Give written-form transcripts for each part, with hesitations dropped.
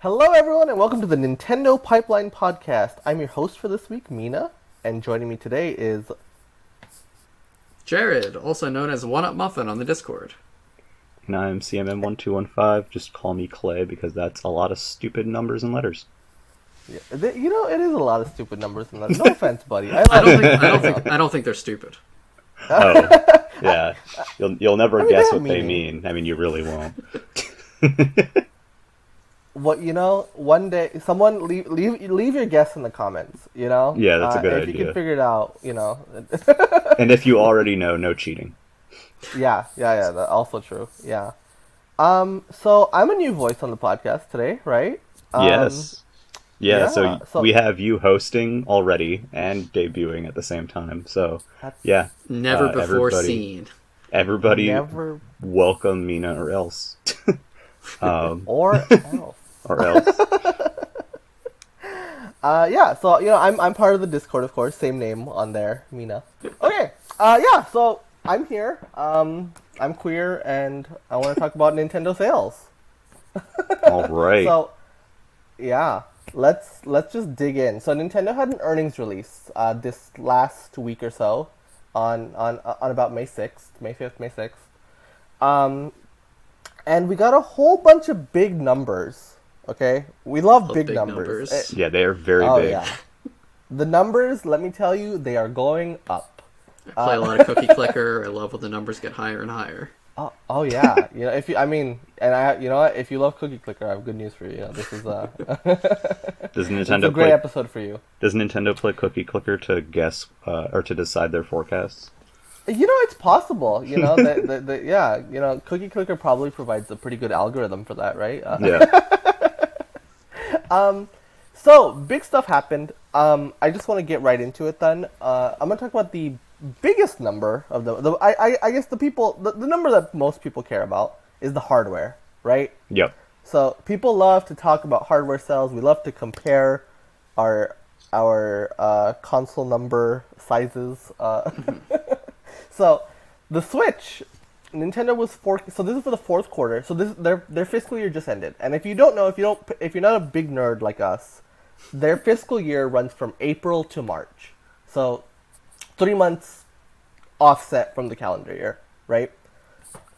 Hello, everyone, and welcome to the Nintendo Pipeline Podcast. I'm your host for this week, Mina, and joining me today is Jared, also known as One Up Muffin on the Discord. And I'm CMM1215. Just call me Clay because that's a lot of stupid numbers and letters. it is a lot of stupid numbers and letters. No offense, buddy. I don't think they're stupid. Oh, yeah. You'll never guess what they mean. I mean, you really won't. One day, someone leave your guess in the comments. Yeah, that's a good idea. If you can figure it out, And if you already know, no cheating. Yeah. That's also true. Yeah. So I'm a new voice on the podcast today, right? Yes. So we have you hosting already and debuting at the same time. So, yeah. Never before seen. Everybody welcome Mina or else. Or else. Or else. I'm part of the Discord, of course. Same name on there, Mina. Okay. So I'm here. I'm queer, and I want to talk about Nintendo sales. All right. So, yeah, let's just dig in. So Nintendo had an earnings release this last week or so, on about May 5th, May 6th. And we got a whole bunch of big numbers. Okay, we love big numbers. Yeah, they are very big. Yeah. The numbers, let me tell you, they are going up. I play a lot of Cookie Clicker. I love when the numbers get higher and higher. Oh yeah. If you love Cookie Clicker, I have good news for you. This is Does Nintendo a great episode for you. Does Nintendo play Cookie Clicker to guess or to decide their forecasts? It's possible. Cookie Clicker probably provides a pretty good algorithm for that, right? Yeah. So big stuff happened. I just want to get right into it. Then I'm gonna talk about the biggest number of I guess the number that most people care about is the hardware, right? Yep. So people love to talk about hardware sales. We love to compare our console number sizes. So, the Switch, Nintendo was so this is for the fourth quarter. So this their fiscal year just ended. And if you don't know, if you're not a big nerd like us, their fiscal year runs from April to March. So 3 months offset from the calendar year, right?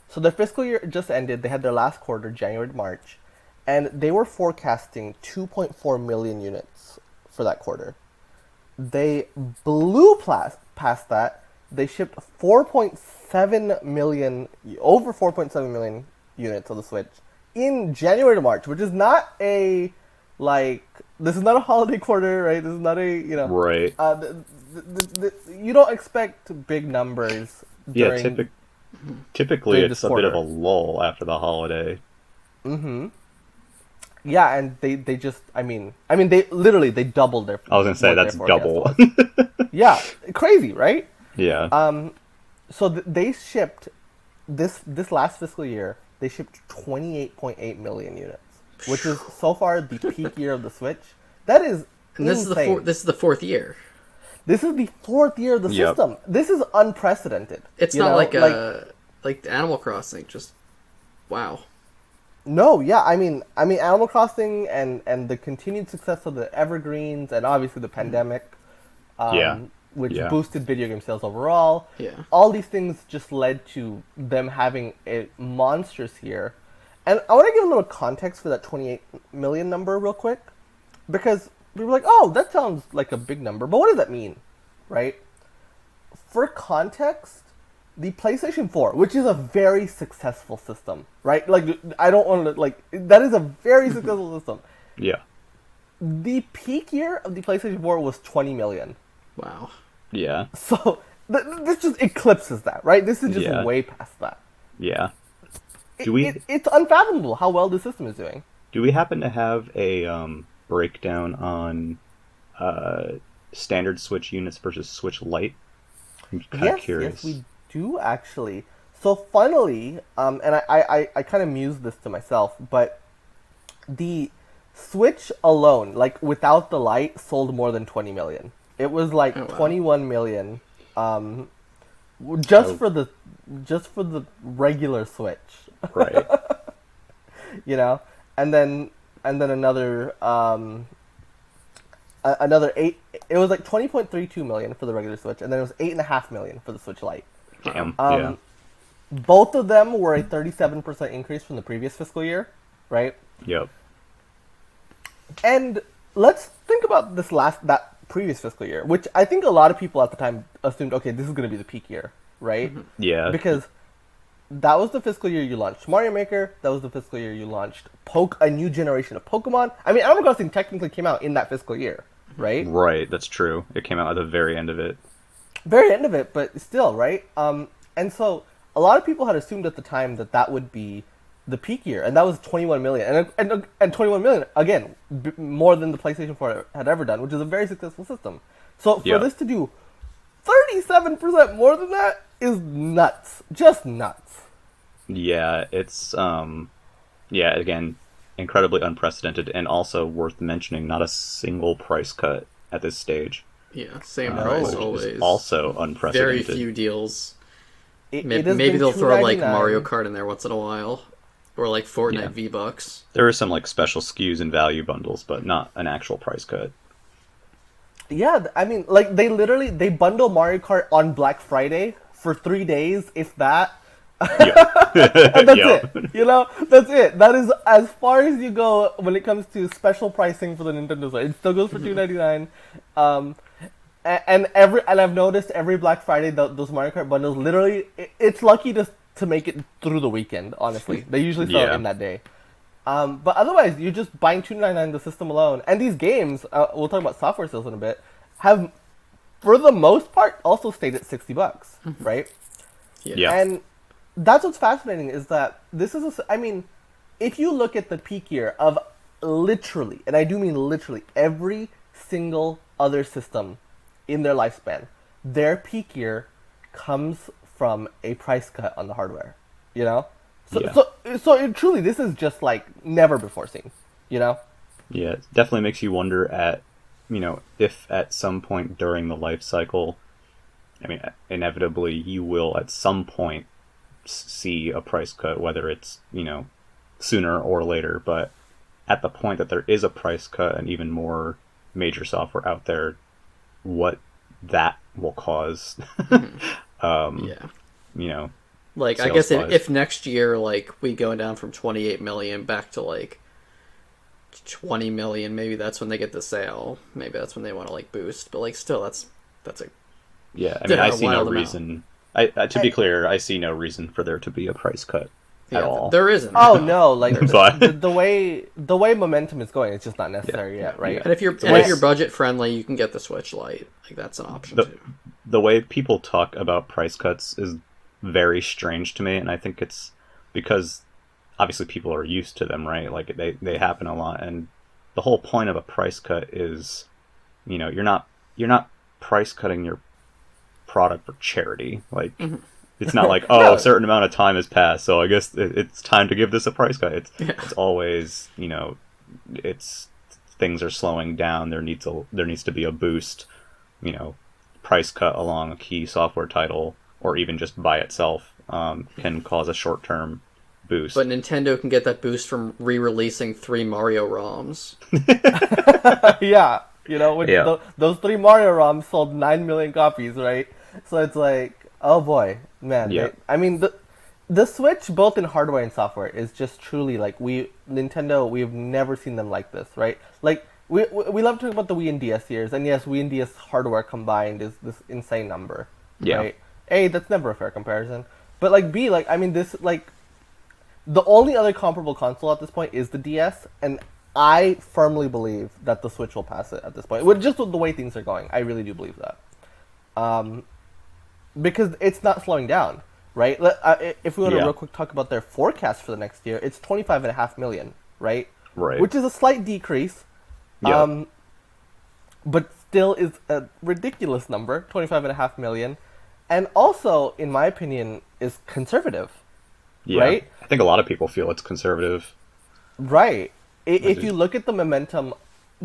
So their fiscal year just ended. They had their last quarter, January to March, and they were forecasting 2.4 million units for that quarter. They blew past that. They shipped 4.7 million, over 4.7 million units of the Switch in January to March, which is not this is not a holiday quarter, right? This is not a, Right. You don't expect big numbers during... Typically it's a bit of a lull after the holiday. Mm-hmm. Yeah, and they just, they doubled their... I was going to say, that's double. Yeah, crazy, right? Yeah. So they shipped this last fiscal year. They shipped 28.8 million units, which is so far the peak year of the Switch. That is insane. This is the fourth year. This is the fourth year of the system. This is unprecedented. It's not like Animal Crossing. Just wow. No, yeah, I mean, Animal Crossing and the continued success of the evergreens and obviously the pandemic. Which boosted video game sales overall. Yeah. All these things just led to them having a monstrous year. And I want to give a little context for that 28 million number real quick. Because we were like, oh, that sounds like a big number. But what does that mean? Right? For context, the PlayStation 4, which is a very successful system, right? I don't want to, that is a very successful system. Yeah. The peak year of the PlayStation 4 was 20 million. Wow. Yeah. So this just eclipses that, right? This is just way past that. Yeah. It's unfathomable how well the system is doing. Do we happen to have a breakdown on standard Switch units versus Switch Lite? I'm kind of curious. Yes, we do actually. So funnily, and I kind of mused this to myself, but the Switch alone, without the Lite, sold more than 20 million. It was 21 million, just for the regular Switch. Right. And then and then another 8. It was like 20.32 million for the regular Switch, and then it was 8.5 million for the Switch Lite. Damn. Yeah. Both of them were a 37% increase from the previous fiscal year, right? Yep. And let's think about that previous fiscal year, which I think a lot of people at the time assumed, okay, this is going to be the peak year, right? Yeah. Because that was the fiscal year you launched Mario Maker. That was the fiscal year you launched a new generation of Pokemon. I mean, Animal Crossing technically came out in that fiscal year, right? Right. That's true. It came out at the very end of it. Very end of it, but still, right? And so a lot of people had assumed at the time that would be the peak year, and that was 21 million, and 21 million again, more than the PlayStation 4 had ever done, which is a very successful system. So for this to do 37% more than that is nuts, just nuts. Yeah, it's again, incredibly unprecedented, and also worth mentioning, not a single price cut at this stage. Yeah, same price Which always. is also unprecedented. Very few deals. It Maybe they'll throw like $2.99. Mario Kart in there once in a while, or like Fortnite V-Bucks. There are some like special SKUs and value bundles, but not an actual price cut. Yeah, I mean, like they bundle Mario Kart on Black Friday for 3 days, if that. And that's it. You know, that's it. That is as far as you go when it comes to special pricing for the Nintendo Switch. It still goes for $2.99. And I've noticed every Black Friday those Mario Kart bundles literally it's lucky to make it through the weekend. Honestly, they usually sell it in that day. But otherwise, you're just buying $2.99 the system alone. And these games, we'll talk about software sales in a bit, have for the most part also stayed at $60, right? Yeah. And that's what's fascinating is that this is I mean, if you look at the peak year of literally, and I do mean literally, every single other system in their lifespan, their peak year comes from a price cut on the hardware, you know? So truly, this is just like never before seen, you know? Yeah, it definitely makes you wonder if at some point during the life cycle, I mean, inevitably you will at some point see a price cut, whether it's, sooner or later, but at the point that there is a price cut and even more major software out there, what that will cause. Like, I guess if next year, like, we go down from 28 million back to, like, 20 million, maybe that's when they get the sale. Maybe that's when they want to, like, boost. But, like, still, that's a... Yeah, I mean, I see no reason... to be clear, I see no reason for there to be a price cut at all. There isn't. Oh, no, like, But- the way momentum is going, it's just not necessary yet, right? And if you're budget friendly, you can get the Switch Lite. Like, that's an option, too. The way people talk about price cuts is very strange to me, and I think it's because obviously people are used to them, right? Like they happen a lot, and the whole point of a price cut is, you're not price cutting your product for charity. Like it's not like a certain amount of time has passed, so I guess it's time to give this a price cut. It's always it's things are slowing down. There needs to be a boost. Price cut along a key software title, or even just by itself, can cause a short-term boost. But Nintendo can get that boost from re-releasing 3 Mario ROMs. Yeah, those 3 Mario ROMs sold 9 million copies, right? So it's like, oh boy, man. Yeah. The Switch, both in hardware and software, is just truly like Nintendo. We've never seen them like this, right? Like we love talking about the Wii and DS years, and yes, Wii and DS hardware combined is this insane number. Yeah. Right? A, that's never a fair comparison. But like B, like I mean this like the only other comparable console at this point is the DS, and I firmly believe that the Switch will pass it at this point. Just with the way things are going, I really do believe that. Because it's not slowing down, right? If we want to real quick talk about their forecast for the next year, it's 25.5 million, right? Right. Which is a slight decrease. Yeah. But still is a ridiculous number, 25.5 million. And also, in my opinion, is conservative. Yeah. Right? I think a lot of people feel it's conservative. Right. If you look at the momentum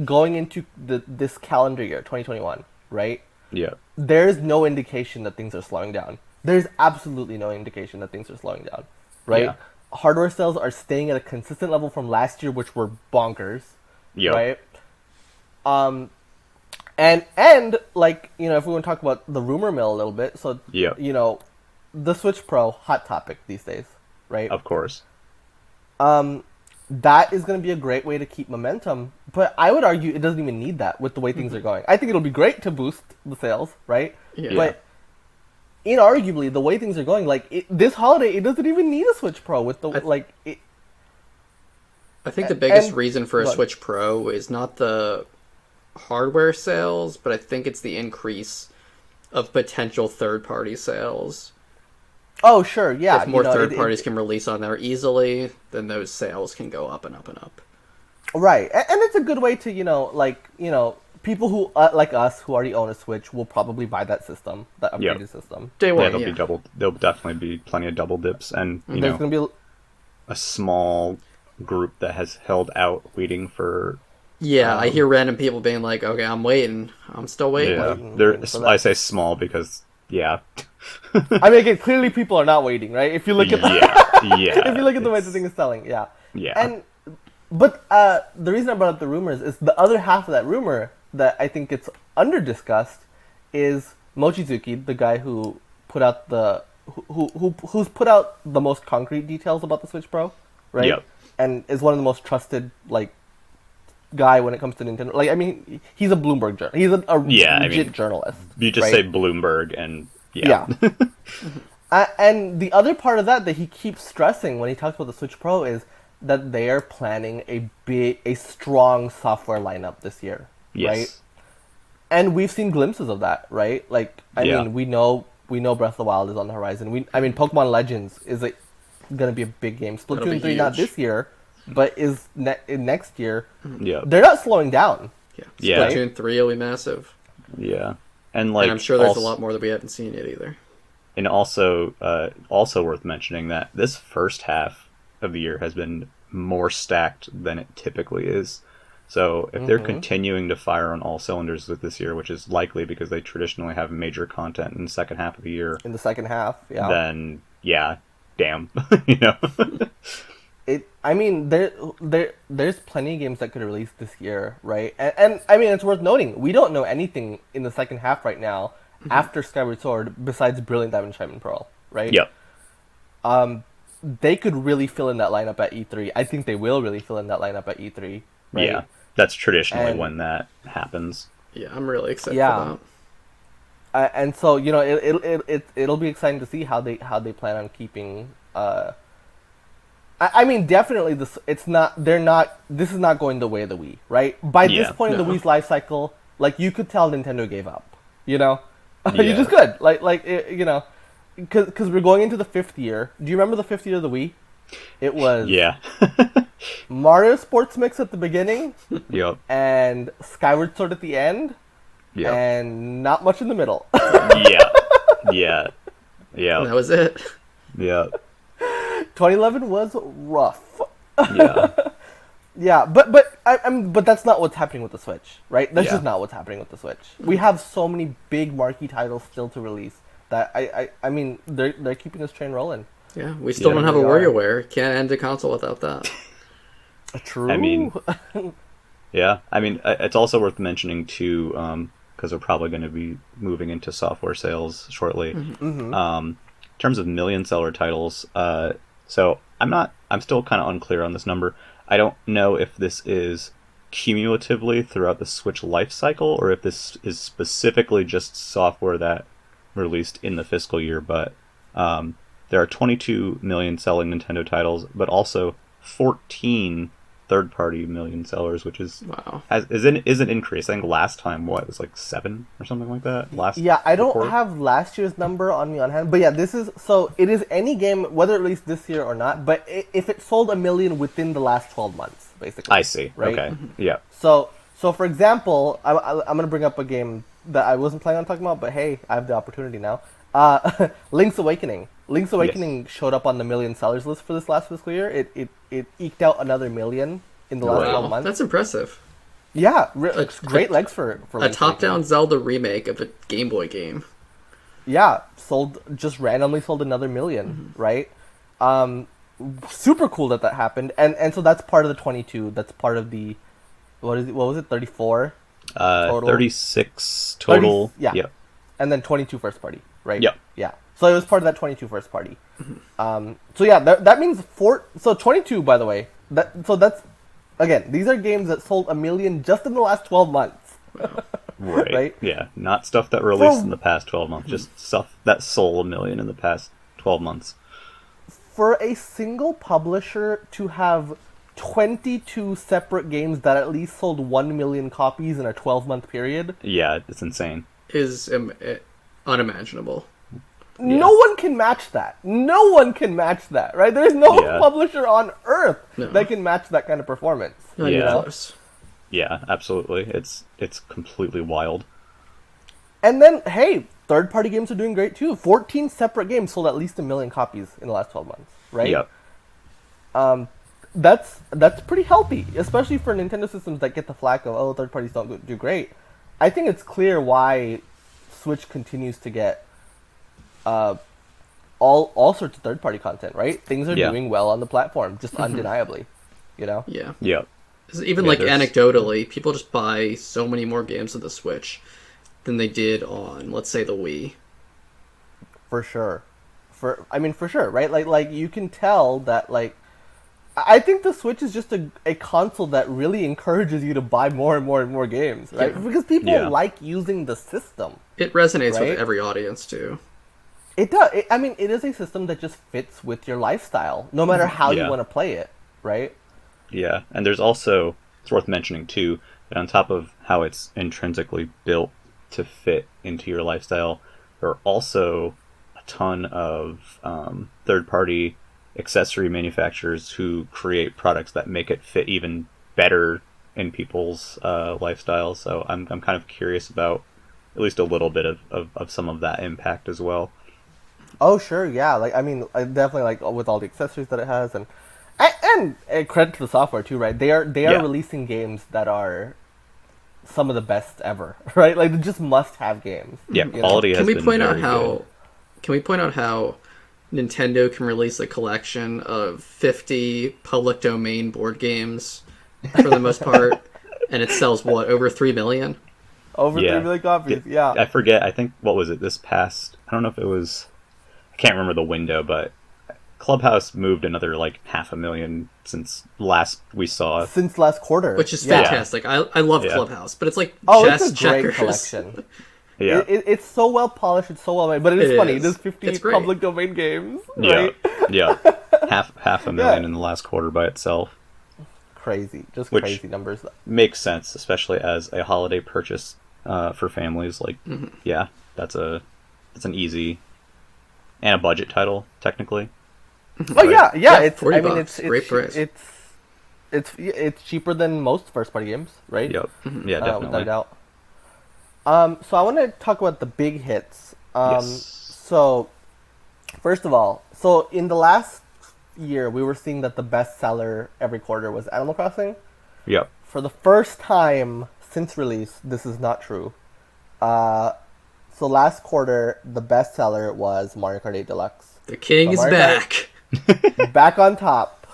going into this calendar year, 2021, right? Yeah. There's no indication that things are slowing down. There's absolutely no indication that things are slowing down, right? hardware sales are staying at a consistent level from last year, which were bonkers, Yep. right? And like, you know, if we want to talk about the rumor mill a little bit, so Yep. you know, the Switch Pro, hot topic these days, right? Of course. That is going to be a great way to keep momentum, but I would argue it doesn't even need that with the way things are going. I think it'll be great to boost the sales, right? Yeah. But inarguably, the way things are going, like this holiday, it doesn't even need a Switch Pro with the I think the biggest and- reason for a go on. Switch Pro is not the hardware sales, but I think it's the increase of potential third-party sales. Oh, sure, yeah. If more you know, third parties can release on there easily, then those sales can go up and up and up. right, and it's a good way to, you know, like, you know, people who like us who already own a Switch will probably buy that system, that upgraded Yep. system. Day Yeah, one, there'll definitely be plenty of double dips, and you There's know, going to be a small group that has held out waiting for. Yeah, I hear random people being like, "Okay, I'm waiting. I'm still waiting." Yeah, waiting for that. I say small because yeah, I mean, again, clearly people are not waiting, right? If you look at yeah. if you look at the way the it's- thing is selling, yeah. Yeah. But the reason I brought up the rumors is the other half of that rumor that I think gets under discussed is Mochizuki, the guy who put out who's put out the most concrete details about the Switch Pro, right? Yep. And is one of the most trusted like guy when it comes to Nintendo. Like, I mean, he's a Bloomberg journalist. He's a legit journalist. You just right? say Bloomberg and yeah. And the other part of that he keeps stressing when he talks about the Switch Pro is that they are planning a strong software lineup this year, Yes. right? And we've seen glimpses of that, right? Like, I mean, we know Breath of the Wild is on the horizon. Pokemon Legends is going to be a big game. That'll be Splatoon 3 not huge. this year, but is next year. Yeah. They're not slowing down. Yeah, Yeah. Splatoon 3 will be massive, Yeah. And like and I'm sure there's also, a lot more that we haven't seen yet either. And also worth mentioning that this first half of the year has been more stacked than it typically is. So if they're continuing to fire on all cylinders with this year, which is likely because they traditionally have major content in the second half of the year, In the second half, yeah. then yeah, damn, you know. I mean, there's plenty of games that could release this year, right? And I mean, it's worth noting we don't know anything in the second half right now after Skyward Sword besides Brilliant Diamond Shining and Pearl, right? Yep. They could really fill in that lineup at E3. I think they will really fill in that lineup at E3. Right? Yeah, that's traditionally And- when that happens. Yeah, I'm really excited Yeah. for that. And so, you know, it'll be exciting to see how they plan on keeping. I mean, definitely this. It's not. They're not. This is not going the way of the Wii, right? By Yeah, this point in the no. Wii's life cycle, like you could tell Nintendo gave up. You know, Yeah. you just could. You know, because we're going into the 5th year. Do you remember the 5th year of the Wii? It was Yeah. Mario Sports Mix at the beginning Yep. and Skyward Sword at the end, Yep. and not much in the middle. Yeah. Yeah. And Yeah. that was it. Yeah. 2011 was rough. Yeah. Yeah, but that's not what's happening with the Switch, right? That's Yeah. just not what's happening with the Switch. We have so many big marquee titles still to release that I mean they're keeping this train rolling. Yeah, we still Yeah, don't have a they are. WarioWare. Can't end a console without that. True. I mean, yeah. I mean, it's also worth mentioning too, because we're probably going to be moving into software sales shortly. In terms of million seller titles, so I'm still kind of unclear on this number. I don't know if this is cumulatively throughout the Switch life cycle or if this is specifically just software that released in the fiscal year, but there are 22 million selling Nintendo titles, but also 14 third-party million sellers, which is Wow. is an increase. I think last time it was like 7 or something like that. Yeah, I don't report. have last year's number on me on hand, but yeah, it is any game, whether it released this year or not, but if it sold 1 million within the last 12 months, basically. I see. Right? Okay. Yeah. So for example, I'm gonna bring up a game that I wasn't planning on talking about, but hey, I have the opportunity now. Link's Awakening. Link's Awakening showed up on the million sellers list for this last fiscal year. It eked out another million in the last 12 Wow, months. that's impressive. Yeah, A- great legs for A Link's top-down Zelda remake of a Game Boy game. Yeah, randomly sold another million, right? super cool that happened, and so that's part of the 22. That's part of the what is it? What was it? 34 total. 36 total. 30, yeah. Yep. And then 22 first party, right? Yep. Yeah. So it was part of that 22 first party. So yeah, that means so 22, by the way. That's again, these are games that sold 1 million just in the last 12 months. Wow. Right. Right. Yeah. Not stuff that released in the past 12 months. Just stuff that sold 1 million in the past 12 months. For a single publisher to have 22 separate games that at least sold 1 million copies in a 12-month period. Yeah, it's insane. Is unimaginable. Yeah. No one can match that. No one can match that, right? There's no publisher on earth that can match that kind of performance. Not even close. Yeah, absolutely. It's completely wild. And then, hey, third-party games are doing great too. 14 separate games sold at least 1 million copies in the last 12 months, right? Yep. That's pretty healthy, especially for Nintendo systems that get the flack of, third parties don't do great. I think it's clear why Switch continues to get all sorts of third-party content, right? Things are doing well on the platform, just undeniably, you know? Yeah. Yeah. Even anecdotally, people just buy so many more games of the Switch than they did on, let's say, the Wii. For sure. For sure, right? Like you can tell that, like, I think the Switch is just a console that really encourages you to buy more and more and more games, right? Yeah. Because people like using the system. It resonates with every audience, too. It does. It is a system that just fits with your lifestyle, no matter how you want to play it, right? Yeah, and there's also, it's worth mentioning, too, that on top of how it's intrinsically built to fit into your lifestyle, there are also a ton of third-party accessory manufacturers who create products that make it fit even better in people's lifestyles. So I'm kind of curious about at least a little bit of some of that impact as well. Oh sure, yeah. I definitely like with all the accessories that it has, and credit to the software too, right? They are releasing games that are some of the best ever, right? Like they just must-have games. Yeah, quality has been very good. Can we point out how Nintendo can release a collection of 50 public domain board games for the most part, and it sells over 3 million? Over 3 million copies, yeah. I forget, I think, what was it, this past, I don't know if it was, I can't remember the window, but Clubhouse moved another, 500,000 since last we saw. Since last quarter. Which is fantastic. I love Clubhouse, but it's like chess, it's a great collection. Yeah, it's so well polished, it's so well made, but it is funny. It is 50 public domain games, right? Yeah, half a million in the last quarter by itself. Crazy, just crazy numbers. Makes sense, especially as a holiday purchase for families. That's an easy and a budget title technically. Oh right? yeah. It's $40. Great price. It's cheaper than most first party games, right? Yep. Yeah, definitely. Without a doubt. So I want to talk about the big hits. Yes. So, first of all, in the last year, we were seeing that the best seller every quarter was Animal Crossing. Yep. For the first time since release, this is not true. So last quarter, the best seller was Mario Kart 8 Deluxe. The king is back. Back on top.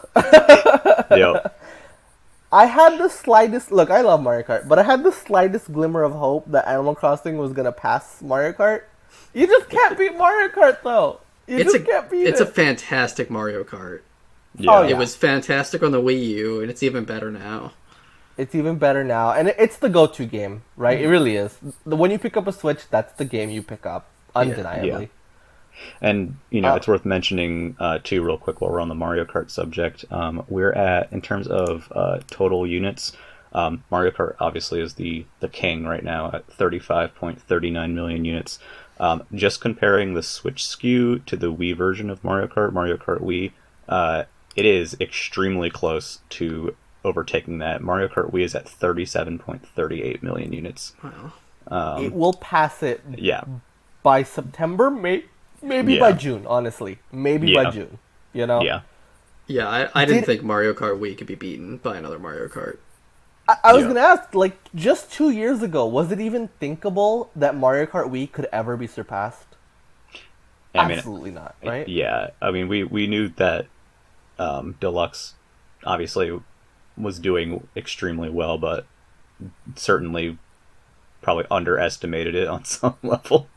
Yep. I had the slightest... Look, I love Mario Kart, but I had the slightest glimmer of hope that Animal Crossing was going to pass Mario Kart. You just can't beat Mario Kart, though. It's a fantastic Mario Kart. Yeah. Oh, yeah. It was fantastic on the Wii U, and it's even better now. It's even better now, and it's the go-to game, right? It really is. When you pick up a Switch, that's the game you pick up, undeniably. Yeah. And, it's worth mentioning, too, real quick, while we're on the Mario Kart subject. We're at, in terms of total units, Mario Kart obviously is the king right now at 35.39 million units. Just comparing the Switch SKU to the Wii version of Mario Kart Wii, it is extremely close to overtaking that. Mario Kart Wii is at 37.38 million units. Wow. It will pass it by September, maybe by June, honestly. Maybe by June, Yeah. Yeah, I didn't think Mario Kart Wii could be beaten by another Mario Kart. I was going to ask, just 2 years ago, was it even thinkable that Mario Kart Wii could ever be surpassed? Absolutely not, right? Yeah, we knew that Deluxe obviously was doing extremely well, but certainly probably underestimated it on some level.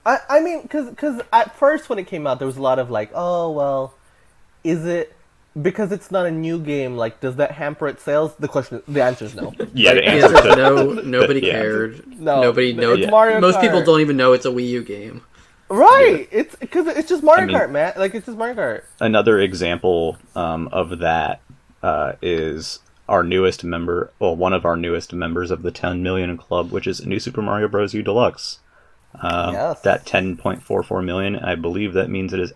I mean, because at first when it came out, there was a lot of like, oh, well, is it... Because it's not a new game, like, does that hamper its sales? The answer is no. Yeah, like, the answer is no. Nobody cared. No, nobody knows. It's Mario Most Kart. people don't even know it's a Wii U game. Right. Yeah. It's because it's just Mario Kart, man. Like, it's just Mario Kart. Another example of that is our newest member, well, one of our newest members of the 10 million club, which is New Super Mario Bros. U Deluxe. Yes. That 10.44 million, I believe that means it is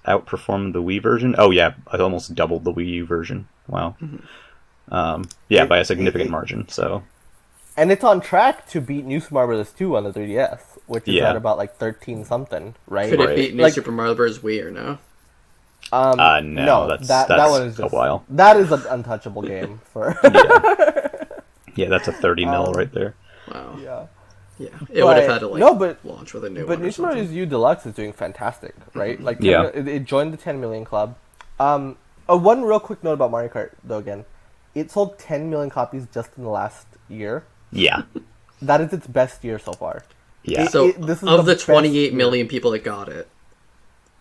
outperformed the Wii version. Oh yeah, I almost doubled the Wii U version. Wow. By a significant margin. So, and it's on track to beat New Super Mario Bros. 2 on the 3DS, which is at about like 13 something, right? Could it beat New Super Mario Bros. Wii or no? No, that's that one is just a while. That is an untouchable game for. Yeah, that's a 30 mil right there. Wow. Yeah. Yeah, it would have had to launch with a new one. But New Super Mario Bros. U Deluxe is doing fantastic, right? Like, it joined the 10 million club. One real quick note about Mario Kart, though. Again, it sold 10 million copies just in the last year. Yeah, that is its best year so far. Yeah. This is of the 28 million people that got it,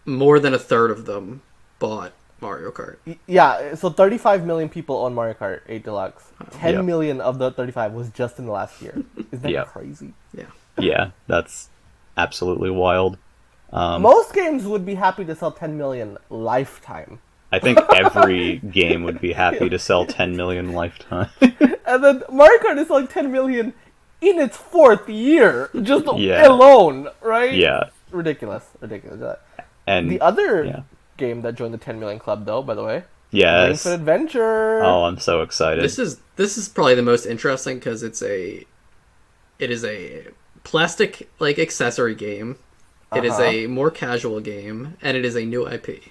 more than a third of them bought Mario Kart. Yeah, so 35 million people own Mario Kart 8 Deluxe. 10 million of the 35 was just in the last year. Is that crazy? Yeah. Yeah, that's absolutely wild. Most games would be happy to sell 10 million lifetime. I think every game would be happy to sell 10 million lifetime. And then Mario Kart is selling 10 million in its 4th year, just alone, right? Yeah. Ridiculous. And the other game that joined the 10 million club, though, by the way. Yes. Ring Fit Adventure. Oh, I'm so excited. This is probably the most interesting because it is a plastic like accessory game. It is a more casual game, and it is a new IP.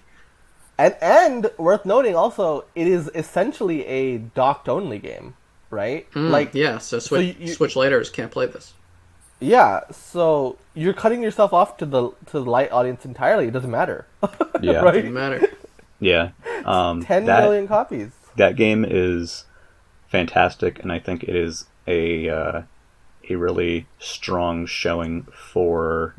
And worth noting also, it is essentially a docked only game, right? So Switch laters can't play this. Yeah, so you're cutting yourself off to the light audience entirely. It doesn't matter. Yeah, right? Doesn't matter. Yeah, 10 million copies. That game is fantastic, and I think it is a really strong showing for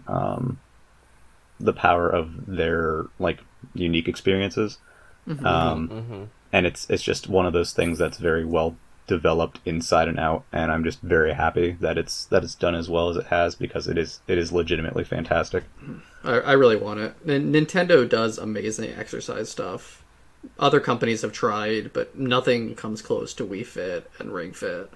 the power of their like unique experiences. And it's just one of those things that's very well developed inside and out, and I'm just very happy that it's done as well as it has, because it is legitimately fantastic. I really want it. Nintendo does amazing exercise stuff. Other companies have tried, but nothing comes close to Wii Fit and Ring Fit.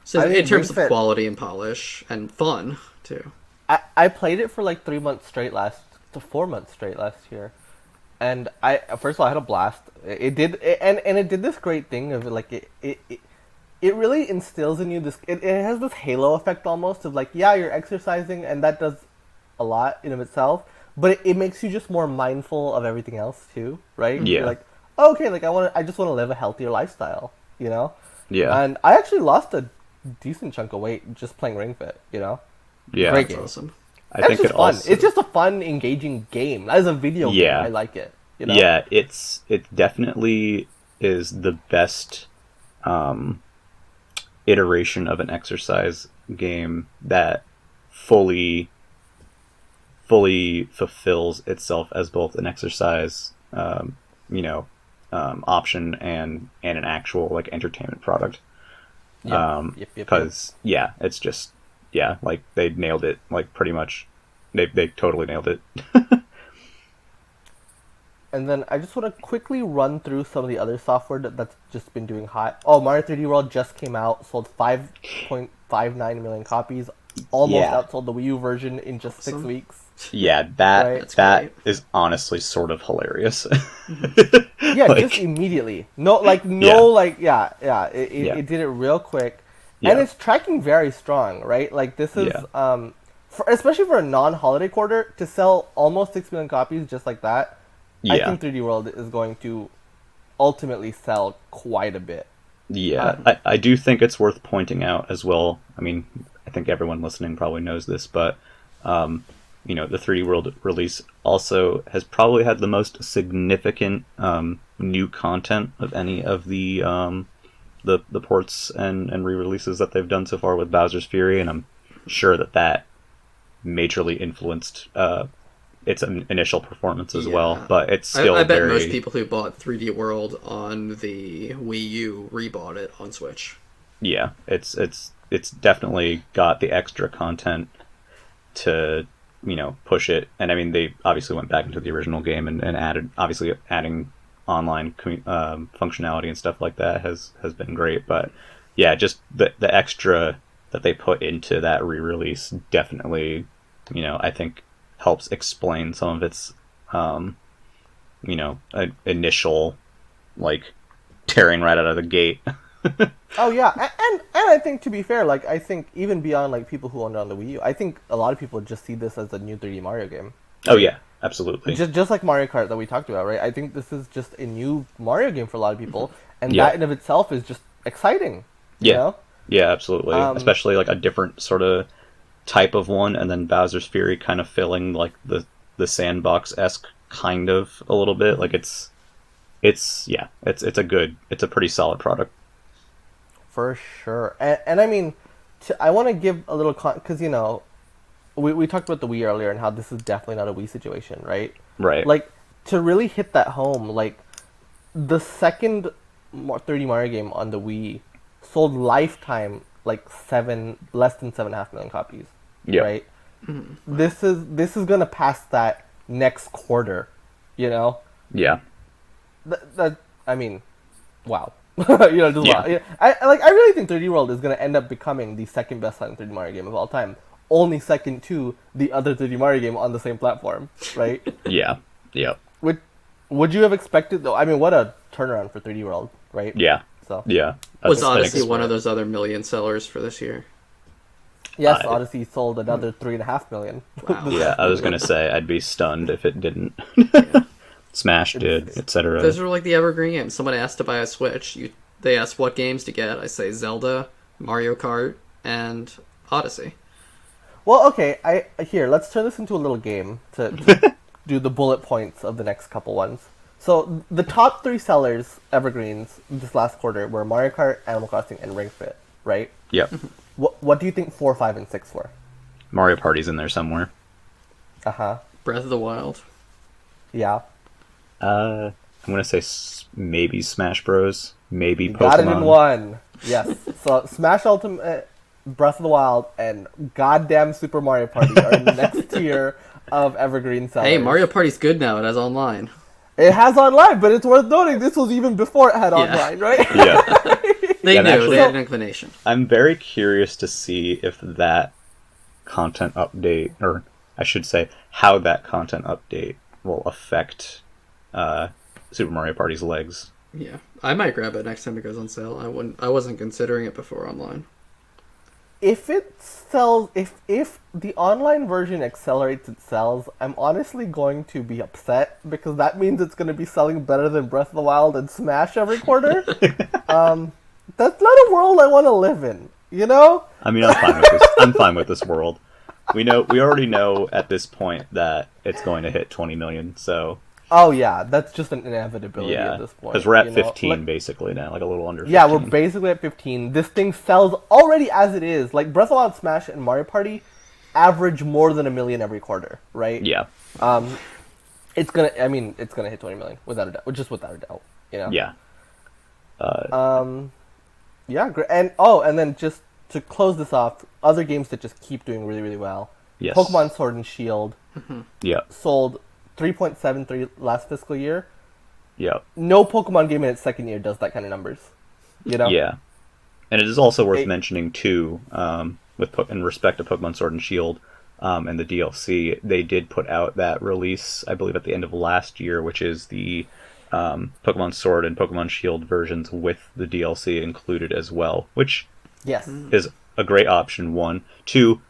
So in terms of quality and polish and fun too. I played it for like 4 months straight last year, and first of all I had a blast. It did this great thing of like it really instills in you this. It has this halo effect almost of like, yeah, you're exercising, and that does a lot in of itself, but it makes you just more mindful of everything else too, right? Yeah. You're like, oh, okay, like I just want to live a healthier lifestyle, you know? Yeah. And I actually lost a decent chunk of weight just playing Ring Fit, you know? Yeah. Great game. Awesome. I think it's fun. It's just a fun, engaging game. As a video game, I like it. You know? Yeah, it definitely is the best iteration of an exercise game that fully fulfills itself as both an exercise, option and an actual like entertainment product. Because it's just like they nailed it. Like pretty much, they totally nailed it. And then I just want to quickly run through some of the other software that's just been doing hot. Oh, Mario 3D World just came out, sold 5.59 million copies, almost outsold the Wii U version in just 6 weeks. Yeah, that is honestly sort of hilarious. Yeah, like, just immediately. It did it real quick. Yeah. And it's tracking very strong, right? Like this is, especially for a non-holiday quarter, to sell almost 6 million copies just like that. I think 3D World is going to ultimately sell quite a bit. Yeah, I do think it's worth pointing out as well. I mean, I think everyone listening probably knows this, but the 3D World release also has probably had the most significant new content of any of the ports and re-releases that they've done so far with Bowser's Fury, and I'm sure that majorly influenced its initial performance as well. But it's still I bet most people who bought 3D World on the Wii U rebought it on Switch. Yeah, it's definitely got the extra content to push it, and I mean they obviously went back into the original game and adding online functionality and stuff like that has been great. But yeah, just the extra that they put into that re-release definitely I think helps explain some of its initial like tearing right out of the gate. Oh yeah, and I think, to be fair, like I think even beyond like people who own it on the Wii U, I think a lot of people just see this as a new 3D Mario game. Oh yeah, absolutely. Just like Mario Kart that we talked about, right? I think this is just a new Mario game for a lot of people, and Yeah. that in of itself is just exciting. You know? Yeah, absolutely. Especially like a different sort of type of one, and then Bowser's Fury kind of filling like the sandbox-esque kind of a little bit. Like it's a pretty solid product. For sure. And I mean, I want to give a little because we talked about the Wii earlier and how this is definitely not a Wii situation, right? Right. Like, to really hit that home, like the second 3D Mario game on the Wii sold lifetime like less than 7.5 million copies. Yeah. Right. This is gonna pass that next quarter. Yeah. That I mean, wow. Wow. Yeah. I really think 3D World is gonna end up becoming the second best-selling 3D Mario game of all time, only second to the other 3D Mario game on the same platform, right? Yeah. Would you have expected though? I mean, what a turnaround for 3D World, right? Yeah. So yeah. Was Odyssey one of those other million sellers for this year? Yes, Odyssey sold another 3.5 million. Wow. Yeah, I was gonna say I'd be stunned if it didn't. Yeah. Smash did, etc. Those are like the evergreen games. Someone asked to buy a Switch. They asked what games to get. I say Zelda, Mario Kart, and Odyssey. Well, okay. Let's turn this into a little game to do the bullet points of the next couple ones. So the top 3 sellers, evergreens, this last quarter were Mario Kart, Animal Crossing, and Ring Fit, right? Yep. What do you think 4, 5, and 6 were? Mario Party's in there somewhere. Breath of the Wild. Yeah. I'm gonna say maybe Smash Bros. Maybe Pokemon. Got it in one. Yes. So Smash Ultimate, Breath of the Wild, and goddamn Super Mario Party are in the next tier of evergreen sellers. Hey, Mario Party's good now. It has online. It has online, but it's worth noting this was even before it had online, right? Yeah. They knew. Actually, they had an inclination. I'm very curious to see if that content update, or I should say, how that content update will affect Super Mario Party's legs. Yeah, I might grab it next time it goes on sale. I wasn't considering it before online. If it sells, if the online version accelerates its sales, I'm honestly going to be upset because that means it's going to be selling better than Breath of the Wild and Smash every quarter. That's not a world I want to live in, you know? I mean, I'm fine with this. I'm fine with this world. We already know at this point that it's going to hit 20 million. So. Oh yeah, that's just an inevitability at this point. Because we're at 15 basically now, like a little under 15. Yeah, we're basically at 15. This thing sells already as it is. Like Breath of the Wild, Smash, and Mario Party average more than 1 million every quarter, right? Yeah. It's gonna hit 20 million without a doubt. Just without a doubt, you know. Yeah. Yeah, great. And then just to close this off, other games that just keep doing really, really well. Yes. Pokemon Sword and Shield. Yeah. Sold 3.73 last fiscal year. Yeah. No Pokemon game in its second year does that kind of numbers. You know? Yeah. And it is also worth mentioning too, in respect to Pokemon Sword and Shield, and the DLC, they did put out that release, I believe, at the end of last year, which is the Pokemon Sword and Pokemon Shield versions with the DLC included as well, which is a great option. 1, 2.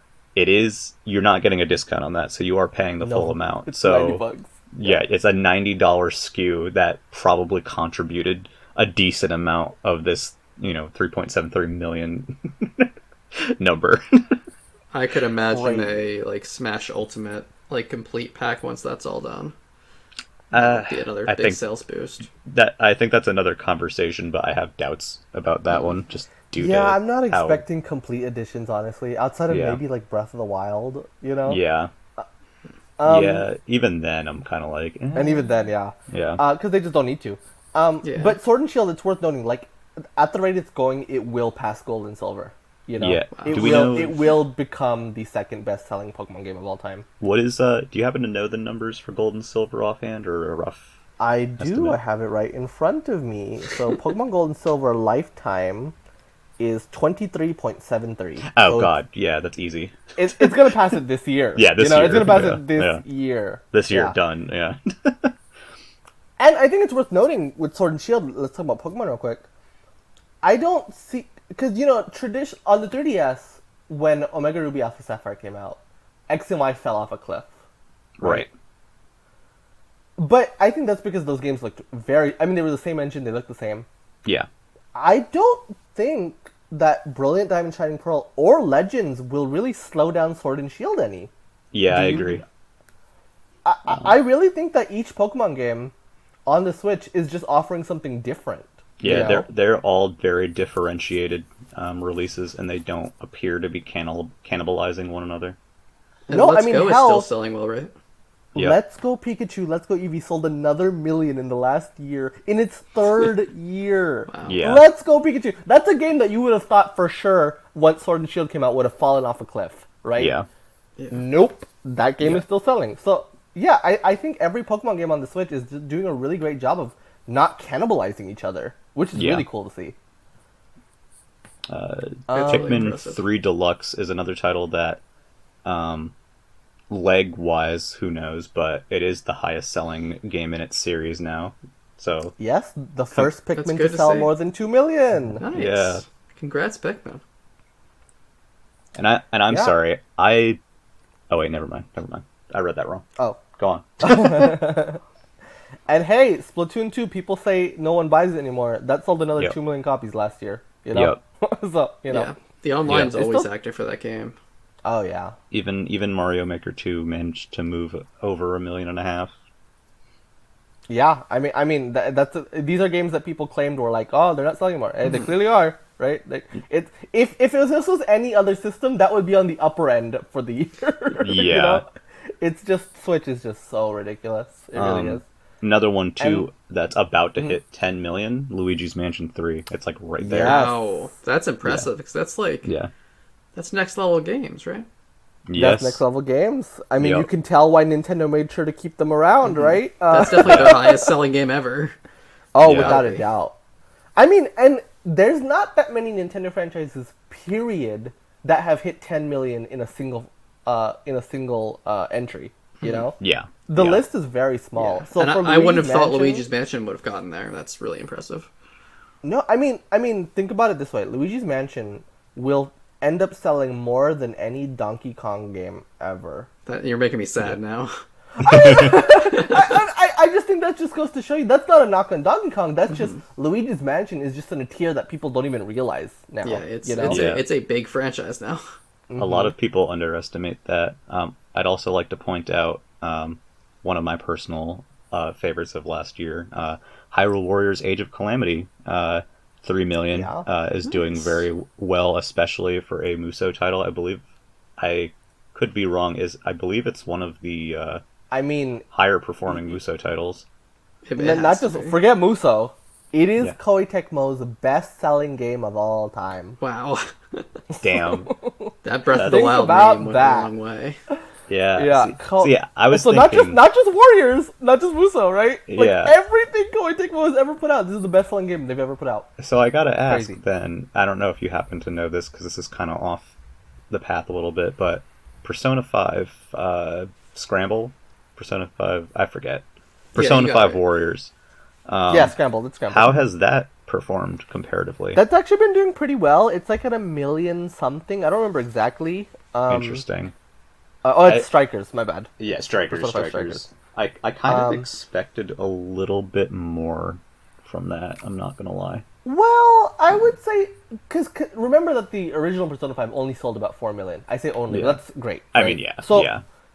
You're not getting a discount on that, so you are paying the full amount. It's so $90. Yeah, it's a $90 SKU that probably contributed a decent amount of this, 3.73 million number. I could imagine a Smash Ultimate like complete pack once that's all done. Be another big sales boost. I think that's another conversation, but I have doubts about that one. Just I'm not expecting complete editions, honestly. Outside of maybe like Breath of the Wild, you know. Yeah. Even then, I'm kind of like. And even then, yeah. Because they just don't need to. But Sword and Shield, it's worth noting, like at the rate it's going, it will pass Gold and Silver. You know, it will become the second best-selling Pokemon game of all time. What is do you happen to know the numbers for Gold and Silver offhand, or a rough? I do. Estimate? I have it right in front of me. So Pokemon Gold and Silver lifetime is 23.73. Oh so God, yeah, that's easy. It's gonna pass it this year. Yeah, this year. It's gonna pass it this year. This year, done. Yeah. And I think it's worth noting with Sword and Shield. Let's talk about Pokemon real quick. I don't see. Because, tradition on the 3DS, when Omega Ruby Alpha Sapphire came out, X and Y fell off a cliff. Right. But I think that's because those games looked they were the same engine, they looked the same. Yeah. I don't think that Brilliant Diamond Shining Pearl or Legends will really slow down Sword and Shield any. Yeah, I agree. I really think that each Pokemon game on the Switch is just offering something different. Yeah, they're all very differentiated releases, and they don't appear to be cannibalizing one another. And Let's Go is still selling well, right? Yep. Let's Go Pikachu, Let's Go Eevee sold another 1 million in the last year, in its third year. Wow. Yeah. Let's Go Pikachu. That's a game that you would have thought for sure, once Sword and Shield came out, would have fallen off a cliff, right? Yeah. Nope. That game is still selling. So, yeah, I think every Pokemon game on the Switch is doing a really great job of not cannibalizing each other, which is really cool to see. Pikmin 3 Deluxe is another title that, leg-wise, who knows, but it is the highest-selling game in its series now. So yes, the first Pikmin to sell more than 2 million. Nice. Yeah. Congrats, Pikmin. And I'm sorry. Oh wait, never mind. I read that wrong. Oh, go on. And hey, Splatoon 2, people say no one buys it anymore. That sold another 2 million copies last year. You know? So, Yeah. The online's always active for that game. Oh, yeah. Even Mario Maker 2 managed to move over 1.5 million. Yeah, I mean these are games that people claimed were like, oh, they're not selling anymore. They clearly are, right? If this was any other system, that would be on the upper end for the year. Yeah. It's just, Switch is just so ridiculous. It really is. Another one, too, that's about to hit 10 million, Luigi's Mansion 3. It's, like, right there. Wow. That's impressive, because that's, like... Yeah. That's next-level games, right? Yes. That's next-level games. I mean, you can tell why Nintendo made sure to keep them around, right? That's definitely their highest-selling game ever. Oh, without a doubt. I mean, and there's not that many Nintendo franchises, period, that have hit 10 million in a single entry, you know? Yeah. The list is very small. Yeah. So and I wouldn't have thought Luigi's Mansion would have gotten there. That's really impressive. No, I mean, think about it this way. Luigi's Mansion will end up selling more than any Donkey Kong game ever. You're making me sad now. I just think that just goes to show you, that's not a knock on Donkey Kong. That's just, Luigi's Mansion is just in a tier that people don't even realize now. Yeah, it's a big franchise now. A lot of people underestimate that. I'd also like to point out one of my personal favorites of last year, Hyrule Warriors Age of Calamity, 3 million, is doing very well, especially for a Musou title. I believe, I could be wrong, I believe it's one of the higher performing Musou titles. Not just, forget Musou. It is Koei Tecmo's best-selling game of all time. Wow. Damn. That Breath of the Wild name went a long way. Yeah. See, I was thinking... not just Warriors, not just Musou, right? Like, yeah. everything Koei Tecmo has ever put out, this is the best-selling game they've ever put out. So I gotta ask then, I don't know if you happen to know this, because this is kind of off the path a little bit, but Persona 5 Scramble? Persona 5, I forget. Persona 5 Warriors. Scramble. It's Scramble. How has that performed comparatively? That's actually been doing pretty well. It's like at 1 million something. I don't remember exactly. Interesting. It's Strikers. My bad. Yeah, Strikers. I kind of expected a little bit more from that. I'm not gonna lie. Well, I would say, because remember that the original Persona 5 only sold about 4 million. I say only, but that's great. Right? I mean, yeah. So,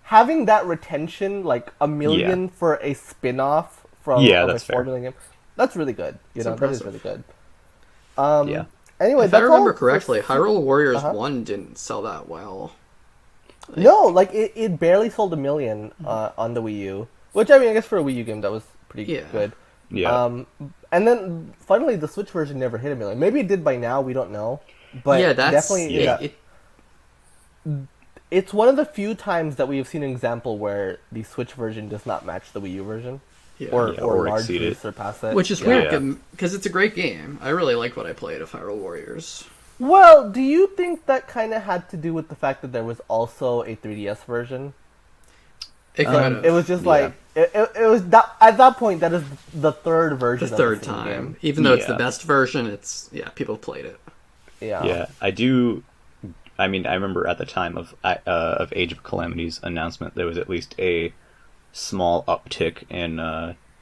having that retention, like $1 million for a spin-off from of a 4 million game, that's really good. You know, impressive. That is really good. Anyway, if I remember correctly, Hyrule Warriors 1 didn't sell that well. Like, no, like it barely sold $1 million on the Wii U, which I mean, I guess for a Wii U game that was pretty good. Yeah. And then finally, the Switch version never hit $1 million. Maybe it did by now. We don't know. But yeah, that's definitely. It's one of the few times that we have seen an example where the Switch version does not match the Wii U version, or largely surpass it. Which is weird because it's a great game. I really liked what I played of Hyrule Warriors. Well, do you think that kind of had to do with the fact that there was also a 3DS version? It kind of. It was just like it was that at that point. That is the third version. The third time, game. Even though it's the best version, it's people played it. Yeah, I do. I mean, I remember at the time of Age of Calamity's announcement, there was at least a small uptick in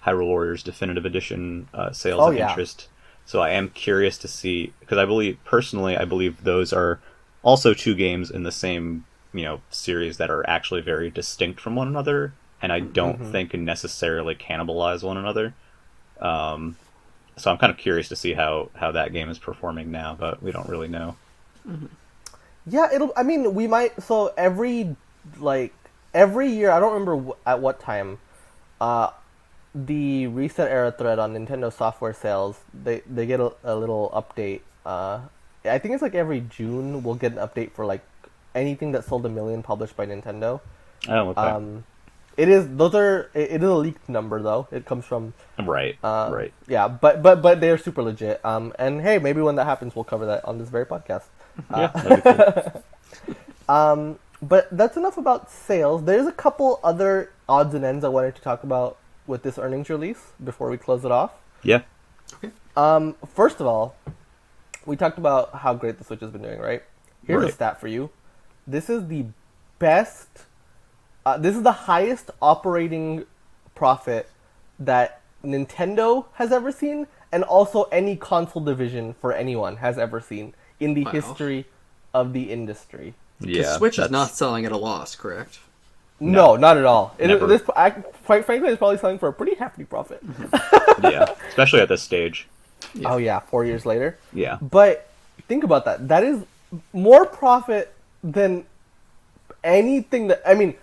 Hyrule Warriors Definitive Edition sales and interest. So I am curious to see, because I believe those are also two games in the same series that are actually very distinct from one another, and I don't think necessarily cannibalize one another. So I'm kind of curious to see how that game is performing now, but we don't really know. Mm-hmm. Yeah, I mean, we might. So every year, I don't remember at what time, the Reset Era thread on Nintendo software sales, they get a little update. I think it's like every June we'll get an update for like anything that sold $1 million published by Nintendo. Oh, okay. It is a leaked number though. It comes from right. Yeah, but they're super legit. And hey, maybe when that happens, we'll cover that on this very podcast. That'd be cool. But that's enough about sales. There's a couple other odds and ends I wanted to talk about with this earnings release before we close it off. Yeah. Okay. First of all, we talked about how great the Switch has been doing, right? Here's a stat for you. This is the best. This is the highest operating profit that Nintendo has ever seen, and also any console division for anyone has ever seen in the history of the industry. Yeah, Switch is not selling at a loss, correct? No, not at all. Quite frankly, it's probably selling for a pretty hefty profit. Yeah, especially at this stage. Yeah. Oh yeah, 4 years later. Yeah. But think about that. That is more profit than anything that I mean,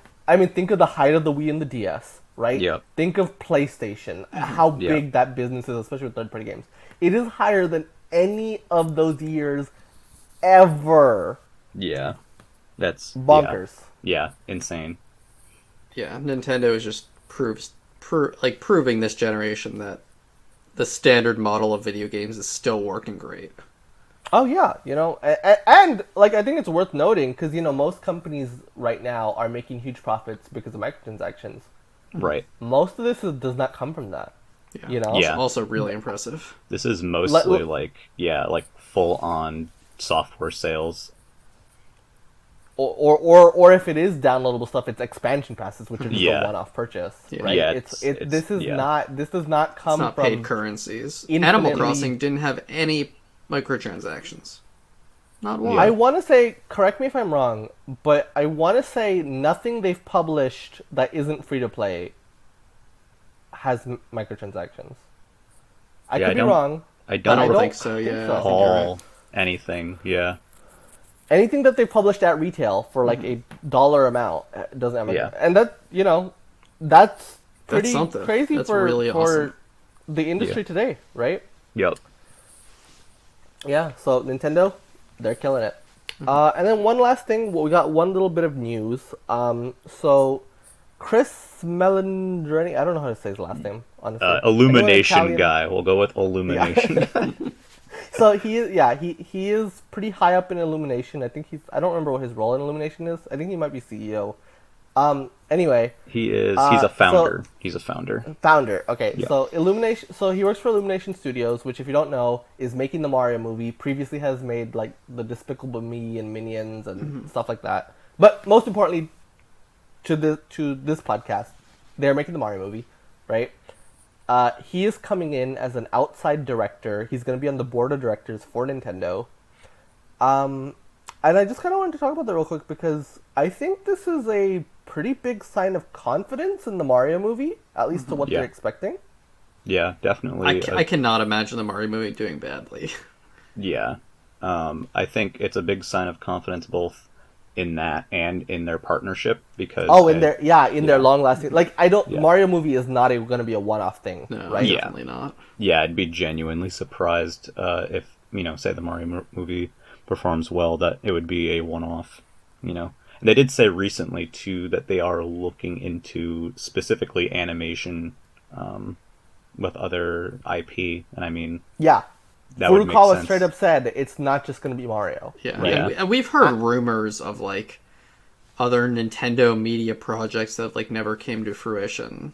think of the height of the Wii and the DS, right? Yeah. Think of PlayStation, how big that business is, especially with third-party games. It is higher than any of those years ever. Yeah. That's bonkers. Yeah, insane. Yeah, Nintendo is just proving this generation that the standard model of video games is still working great. Oh yeah, and like I think it's worth noting because most companies right now are making huge profits because of microtransactions. Right. Most of this does not come from that. Yeah. Also really impressive. This is mostly like full on software sales. Or if it is downloadable stuff, it's expansion passes, which are just a one-off purchase, right? Yeah, this does not come from paid currencies. Animal Crossing didn't have any microtransactions. Not one. I want to say, correct me if I'm wrong, but I want to say nothing they've published that isn't free to play has microtransactions. I could be wrong. I don't think so. Yeah, recall anything. Yeah. Anything that they published at retail for like $1 amount doesn't have and that that's pretty crazy that's for really awesome. The industry today, right? Yep. Yeah, so Nintendo, they're killing it. And then one last thing, we got one little bit of news. So Chris Melandrini, I don't know how to say his last name, honestly. Illumination guy. We'll go with Illumination. Yeah. So he is pretty high up in Illumination. I think I don't remember what his role in Illumination is. I think he might be CEO. Anyway, he's a founder. He's a founder. Founder. Okay. Yeah. So Illumination. So he works for Illumination Studios, which, if you don't know, is making the Mario movie. Previously has made like the Despicable Me and Minions and stuff like that. But most importantly, to this podcast, they're making the Mario movie, right? He is coming in as an outside director. He's going to be on the board of directors for Nintendo. And I just kind of wanted to talk about that real quick because I think this is a pretty big sign of confidence in the Mario movie, at least to what they're expecting. Yeah, definitely. I cannot imagine the Mario movie doing badly. Yeah. I think it's a big sign of confidence both in that and in their partnership because their long lasting, like, Mario movie is not going to be a one-off thing. No, right? Definitely not. Yeah, I'd be genuinely surprised if, say the Mario movie performs well, that it would be a one-off, And they did say recently too that they are looking into specifically animation with other IP, and I mean, that Furukawa straight up said it's not just going to be Mario. Yeah, right? And we've heard rumors of like other Nintendo media projects that like never came to fruition.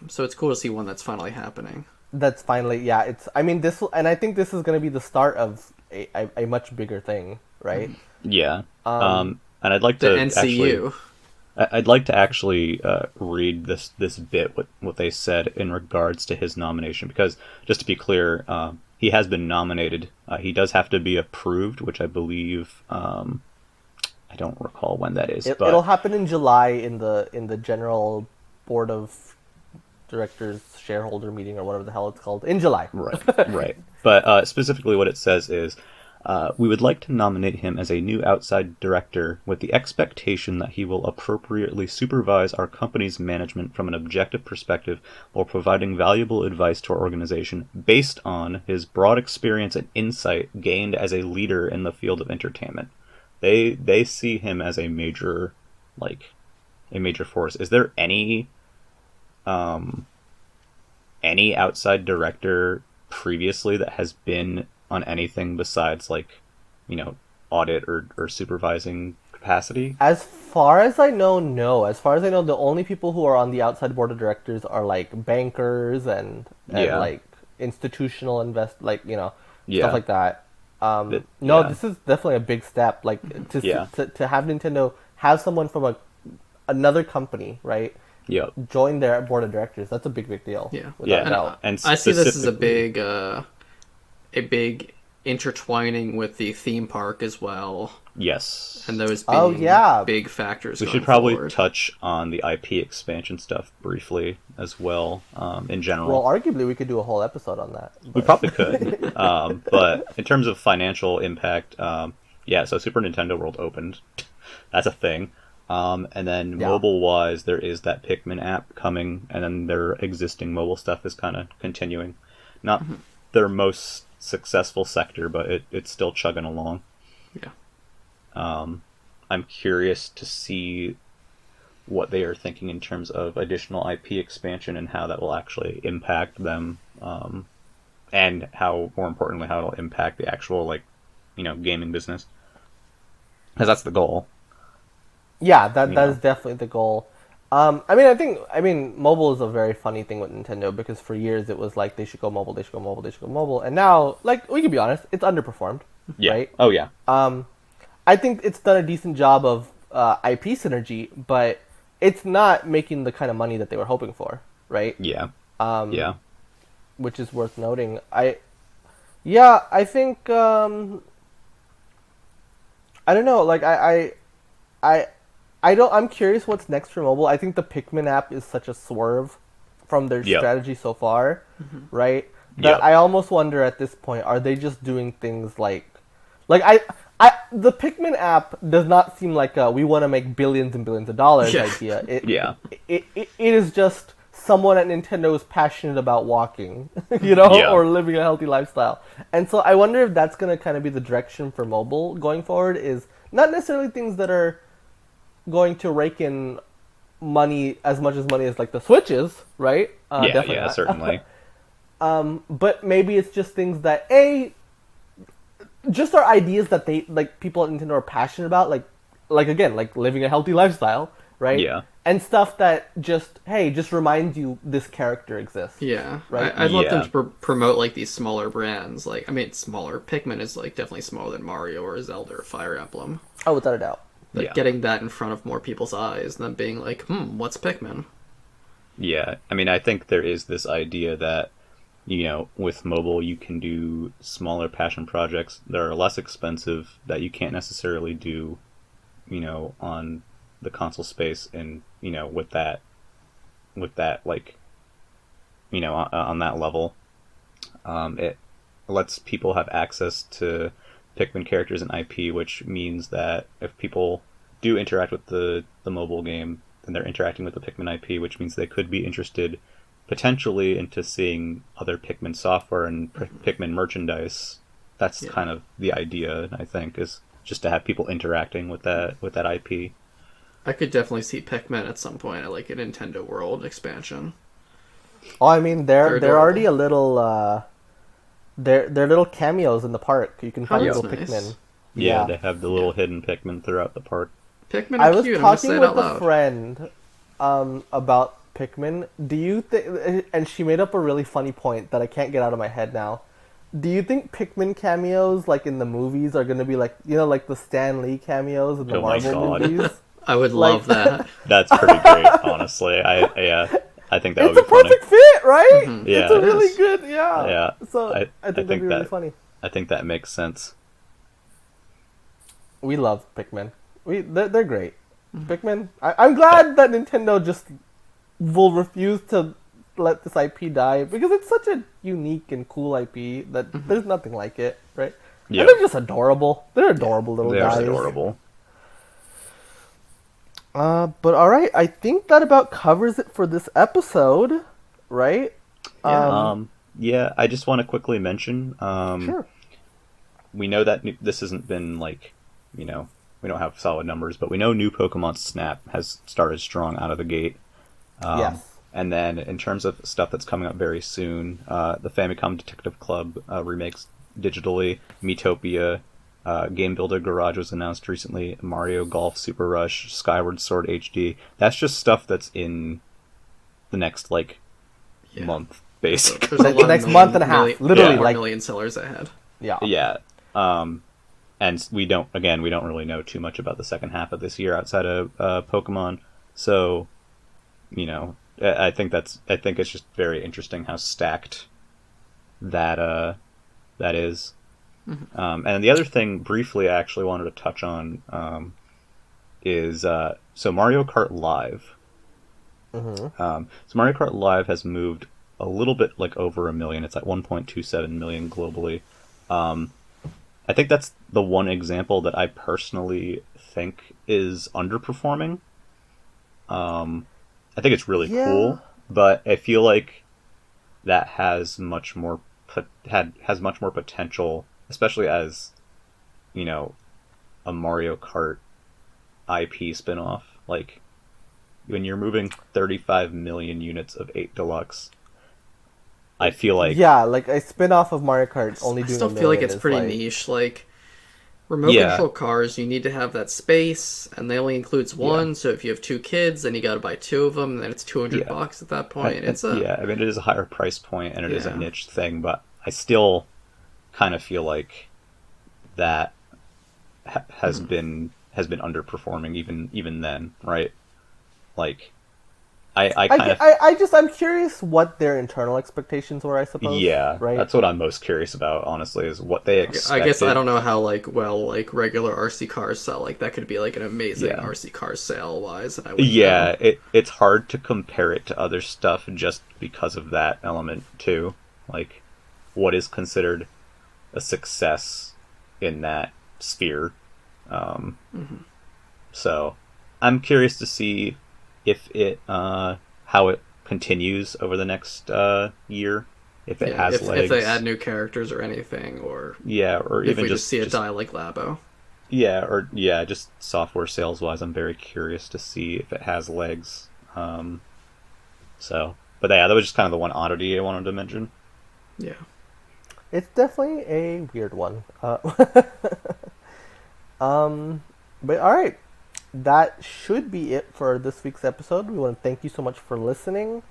So it's cool to see one that's finally happening. That's finally, I think this is going to be the start of a much bigger thing, right? Yeah. And I'd like to NCU. I'd like to actually read this bit, what they said in regards to his nomination, because just to be clear, he has been nominated. He does have to be approved, which I believe, I don't recall when that is. It'll happen in July in the general board of directors shareholder meeting or whatever the hell it's called in July. Right. But specifically, what it says is, we would like to nominate him as a new outside director with the expectation that he will appropriately supervise our company's management from an objective perspective while providing valuable advice to our organization based on his broad experience and insight gained as a leader in the field of entertainment. They see him as a major force. Is there any outside director previously that has been on anything besides audit or supervising capacity? As far as I know, no. As far as I know, the only people who are on the outside board of directors are like bankers and like institutional stuff like that. This is definitely a big step. Like to have Nintendo have someone from another company, right? Yeah. Join their board of directors. That's a big deal. Yeah. And I see this as a big intertwining with the theme park as well. Yes. And those being big factors. We should probably touch on the IP expansion stuff briefly as well, in general. Well, arguably we could do a whole episode on that. But... We probably could. But in terms of financial impact, so Super Nintendo World opened. That's a thing. And then mobile-wise, there is that Pikmin app coming, and then their existing mobile stuff is kind of continuing. Not their most successful sector, but it's still chugging along. Yeah. I'm curious to see what they are thinking in terms of additional IP expansion and how that will actually impact them, and how, more importantly, how it'll impact the actual gaming business, because that's the goal. Yeah, that is definitely the goal. I mean, mobile is a very funny thing with Nintendo, because for years it was like they should go mobile, and now, we can be honest, it's underperformed. Yeah. Right? Oh yeah. I think it's done a decent job of IP synergy, but it's not making the kind of money that they were hoping for, right? Yeah. Which is worth noting. I think I don't know. I'm curious what's next for mobile. I think the Pikmin app is such a swerve from their strategy so far, right? That I almost wonder at this point, are they just doing things the Pikmin app does not seem like a we want to make billions and billions of dollars idea. It is just someone at Nintendo is passionate about walking, or living a healthy lifestyle. And so I wonder if that's going to kind of be the direction for mobile going forward, is not necessarily things that are going to rake in as much money as the Switch is, right? Definitely not. Certainly. But maybe it's just things that just are ideas that they people at Nintendo are passionate about, again, living a healthy lifestyle, right? Yeah. And stuff that just reminds you this character exists. Yeah. Right. I'd love them to promote these smaller brands. It's smaller. Pikmin is definitely smaller than Mario or Zelda or Fire Emblem. Oh, without a doubt. Getting that in front of more people's eyes and then being what's Pikmin? Yeah, I mean, I think there is this idea that, with mobile you can do smaller passion projects that are less expensive, that you can't necessarily do, on the console space, and with that like on that level. It lets people have access to Pikmin characters and IP, which means that if people do interact with the mobile game, then they're interacting with the Pikmin IP, which means they could be interested potentially into seeing other Pikmin software and Pikmin merchandise. That's kind of the idea, I think, is just to have people interacting with that IP. I could definitely see Pikmin at some point at like a Nintendo World expansion. Oh, I mean, they're already a little. They're little cameos in the park. You can find little nice. Pikmin. Yeah, they have the little hidden Pikmin throughout the park. Pikmin are cute. I was talking with a friend about Pikmin. Do you think? And she made up a really funny point that I can't get out of my head now. Do you think Pikmin cameos, like in the movies, are going to be like like the Stan Lee cameos in the Marvel movies? I would love that. That's pretty great, honestly. I think that would be funny. It's a perfect fit, right? Mm-hmm. Yeah, it's a really good, yeah. So I think that'd be really funny. I think that makes sense. We love Pikmin. They're great. Pikmin. I'm glad that Nintendo just will refuse to let this IP die, because it's such a unique and cool IP that there's nothing like it, right? Yeah. And they're just adorable. They're adorable little guys. They're adorable. But all right, I think that about covers it for this episode, right? Yeah. I just want to quickly mention. Sure. We know that this hasn't been like, we don't have solid numbers, but we know new Pokemon Snap has started strong out of the gate. Yes. And then in terms of stuff that's coming up very soon, the Famicom Detective Club remakes digitally, Miitopia. Game Builder Garage was announced recently. Mario Golf Super Rush, Skyward Sword HD. That's just stuff that's in the next month, basically. The next month and a half, literally, like million sellers ahead. Yeah. Yeah. And we don't really know too much about the second half of this year outside of Pokemon. So, I think it's just very interesting how stacked that is. Mm-hmm. And the other thing, briefly, I actually wanted to touch on is so Mario Kart Live. Mm-hmm. So Mario Kart Live has moved a little bit over 1 million. It's at 1.27 million globally. I think that's the one example that I personally think is underperforming. I think it's really cool, but I feel like that has much more potential, especially as a Mario Kart IP spinoff. Like when you're moving 35 million units of 8 Deluxe, I feel like a spin-off of Mario Kart only doing. I still feel like it's pretty niche. Like remote control cars, you need to have that space, and they only includes one. So if you have 2 kids, then you got to buy 2 of them, and then it's $200 at that point. I mean, it is a higher price point, and it is a niche thing, but I still kind of feel like that has been underperforming even then, right? Like. I'm curious what their internal expectations were, I suppose. Yeah, right? That's what I'm most curious about, honestly, is what they expected. I guess I don't know how regular RC cars sell. Like that could be an amazing RC car sale wise. It's hard to compare it to other stuff just because of that element too. Like, what is considered a success in that sphere? So, I'm curious to see if it how it continues over the next year, if it has legs, if they add new characters or anything, or or if even we just see it die like Labo. Just software sales wise, I'm very curious to see if it has legs. That was just kind of the one oddity I wanted to mention. Yeah, it's definitely a weird one. But all right. That should be it for this week's episode. We want to thank you so much for listening.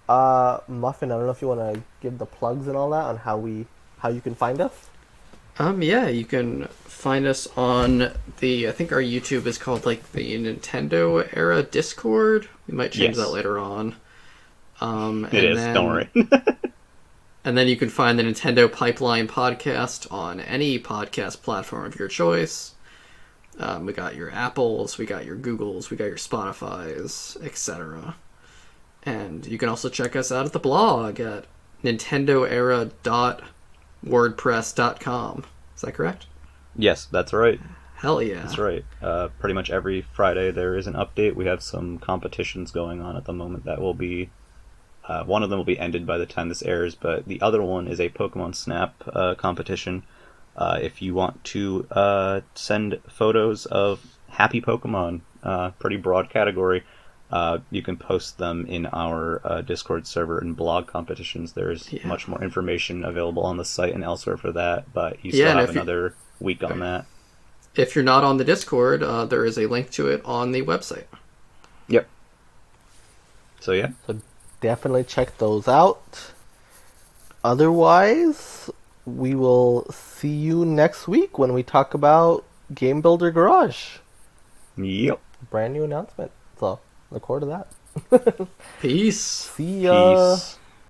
Muffin, I don't know if you want to give the plugs and all that on how you can find us. You can find us on I think our YouTube is called the Nintendo Era Discord. We might change that later on. Don't worry. And then you can find the Nintendo Pipeline podcast on any podcast platform of your choice. We got your Apples, we got your Googles, we got your Spotify's, etc. And you can also check us out at the blog at nintendoera.wordpress.com. Is that correct? Yes, that's right. Hell yeah. That's right. Pretty much every Friday there is an update. We have some competitions going on at the moment that will be... one of them will be ended by the time this airs, but the other one is a Pokemon Snap competition. If you want to send photos of happy Pokemon, pretty broad category, you can post them in our Discord server and blog competitions. There's much more information available on the site and elsewhere for that, but you still have another week on that. If you're not on the Discord, there is a link to it on the website. Yep. So yeah. So definitely check those out. Otherwise, we will see you next week when we talk about Game Builder Garage. Yep. Brand new announcement. So look forward to that. Peace. See ya. Peace.